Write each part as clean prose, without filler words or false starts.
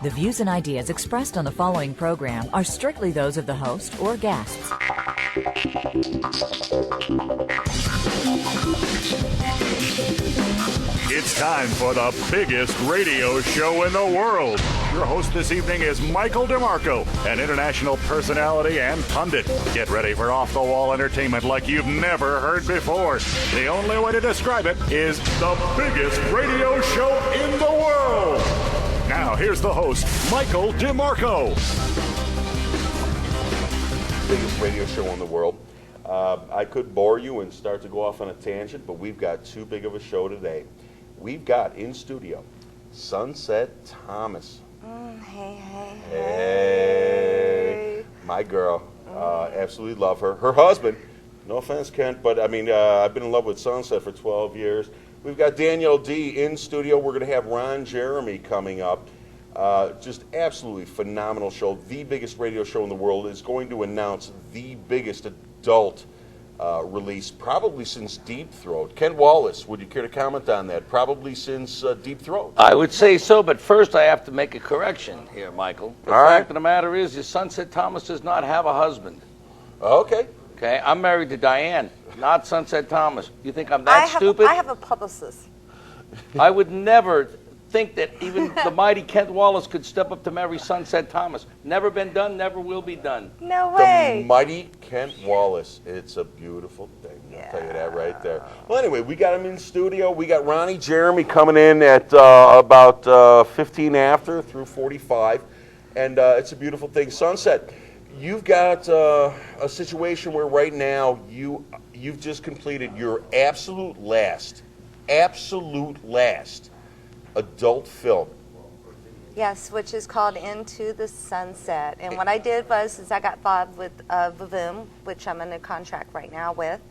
The views and ideas expressed on the following program are strictly those of the host or guests. It's time for the biggest radio show in the world. Your host this evening is Michael Demarco, an international personality and pundit. Get ready for off-the-wall entertainment like you've never heard before. The only way to describe it is the biggest radio show in the world. Now, here's the host, Michael Demarco. Biggest radio show in the world. I could bore you and start to go off on a tangent, but we've got too big of a show today. We've got in studio Sunset Thomas. Hey, my girl. Absolutely love her. Her husband, no offense, Kent, but I mean, I've been in love with Sunset for 12 years. We've got Danielle D in studio. We're going to have Ron Jeremy coming up. Just absolutely phenomenal show. The biggest radio show in the world is going to announce the biggest adult release probably since Deep Throat. Ken Wallace, would you care to comment on that? Probably since Deep Throat. I would say so, but first I have to make a correction here, Michael. The fact of the matter is Sunset Thomas does not have a husband. Okay. Okay, I'm married to Diane, not Sunset Thomas. You think I'm that stupid? I have a publicist. I would never think that even the mighty Kent Wallace could step up to marry Sunset Thomas. Never been done, never will be done. No way. The mighty Kent Wallace. It's a beautiful thing. I'll tell you that right there. Well, anyway, we got him in studio. We got Ronnie Jeremy coming in at about 15 after through 45. And it's a beautiful thing. Sunset, you've got a situation where right now you've just completed your absolute last adult film. Yes, which is called Into the Sunset. And what I did was I got involved with Vavoom, which I'm under contract right now with,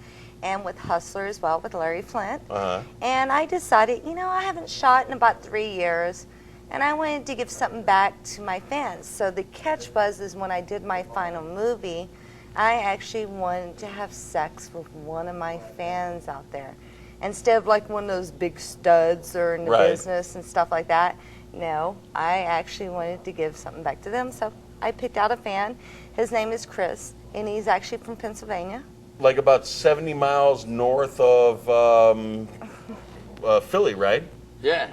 and with Hustler as well, with Larry Flint. And I decided, I haven't shot in about 3 years, and I wanted to give something back to my fans. So the catch is when I did my final movie, I actually wanted to have sex with one of my fans out there. Instead of like one of those big studs or in the business and stuff like that. No, I actually wanted to give something back to them. So I picked out a fan. His name is Chris, and he's actually from Pennsylvania. Like about 70 miles north of Philly, right? Yeah,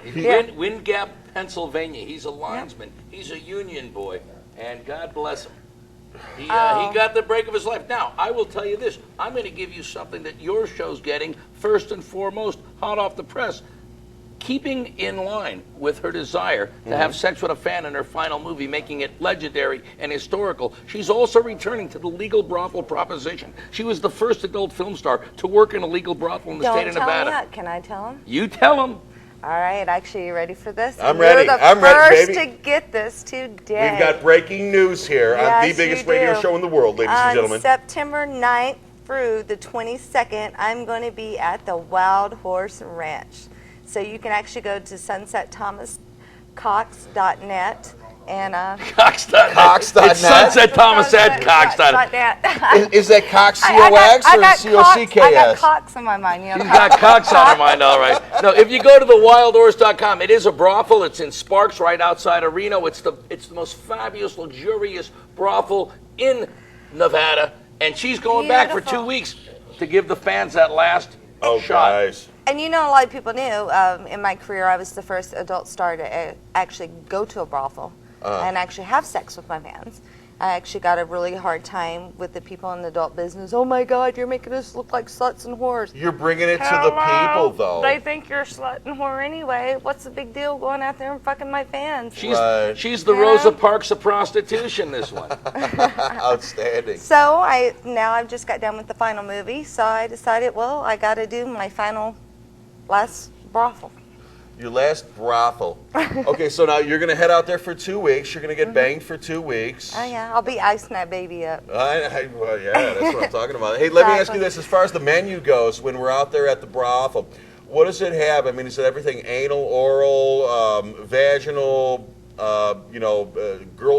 Wind Gap, Pennsylvania. He's a linesman. He's a union boy, and God bless him. He got the break of his life. Now, I will tell you this. I'm going to give you something that your show's getting first and foremost, hot off the press. Keeping in line with her desire to have sex with a fan in her final movie, making it legendary and historical, she's also returning to the legal brothel proposition. She was the first adult film star to work in a legal brothel in the state of Nevada. Don't tell him yet. Can I tell him? You tell him. All right, actually, you ready for this? I'm ready. I'm ready, baby. First to get this today. We've got breaking news here on the biggest radio show in the world, ladies and gentlemen. On September 9th through the 22nd, I'm going to be at the Wild Horse Ranch. So you can actually go to sunsetthomascox.net and Cox.net. Cox.net. It's Sunset Thomas at Cox.net. Is that Cox C-O-X or C-O-C-K-S? I got Cox on my mind. She's got Cox on her mind, all right. No, if you go to thewildhorse.com, it is a brothel. It's in Sparks, right outside of Reno. It's the most fabulous, luxurious brothel in Nevada, and she's going back for 2 weeks to give the fans that last shot. Guys. And a lot of people knew in my career I was the first adult star to actually go to a brothel and actually have sex with my fans. I actually got a really hard time with the people in the adult business. Oh my God, you're making us look like sluts and whores. You're bringing it to the people, though. They think you're a slut and whore anyway. What's the big deal going out there and fucking my fans? She's the Rosa Parks of prostitution, this one. Outstanding. So now I've just got done with the final movie, so I decided, well, I got to do my last brothel. Your last brothel. Okay, so now you're going to head out there for 2 weeks. You're going to get banged for 2 weeks. Oh, yeah. I'll be icing that baby up. Well, yeah, that's what I'm talking about. Hey, let me ask you this. As far as the menu goes, when we're out there at the brothel, what does it have? I mean, is it everything anal, oral, vaginal,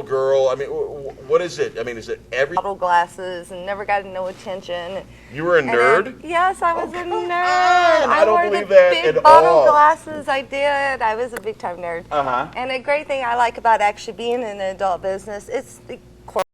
girl. I mean, what is it? I mean, is it every? Bottle glasses and never got no attention. You were a nerd? Yes, I was a nerd. I don't wore believe the that big at bottle all. glasses. I did. I was a big time nerd. Uh-huh. And a great thing I like about actually being in the adult business,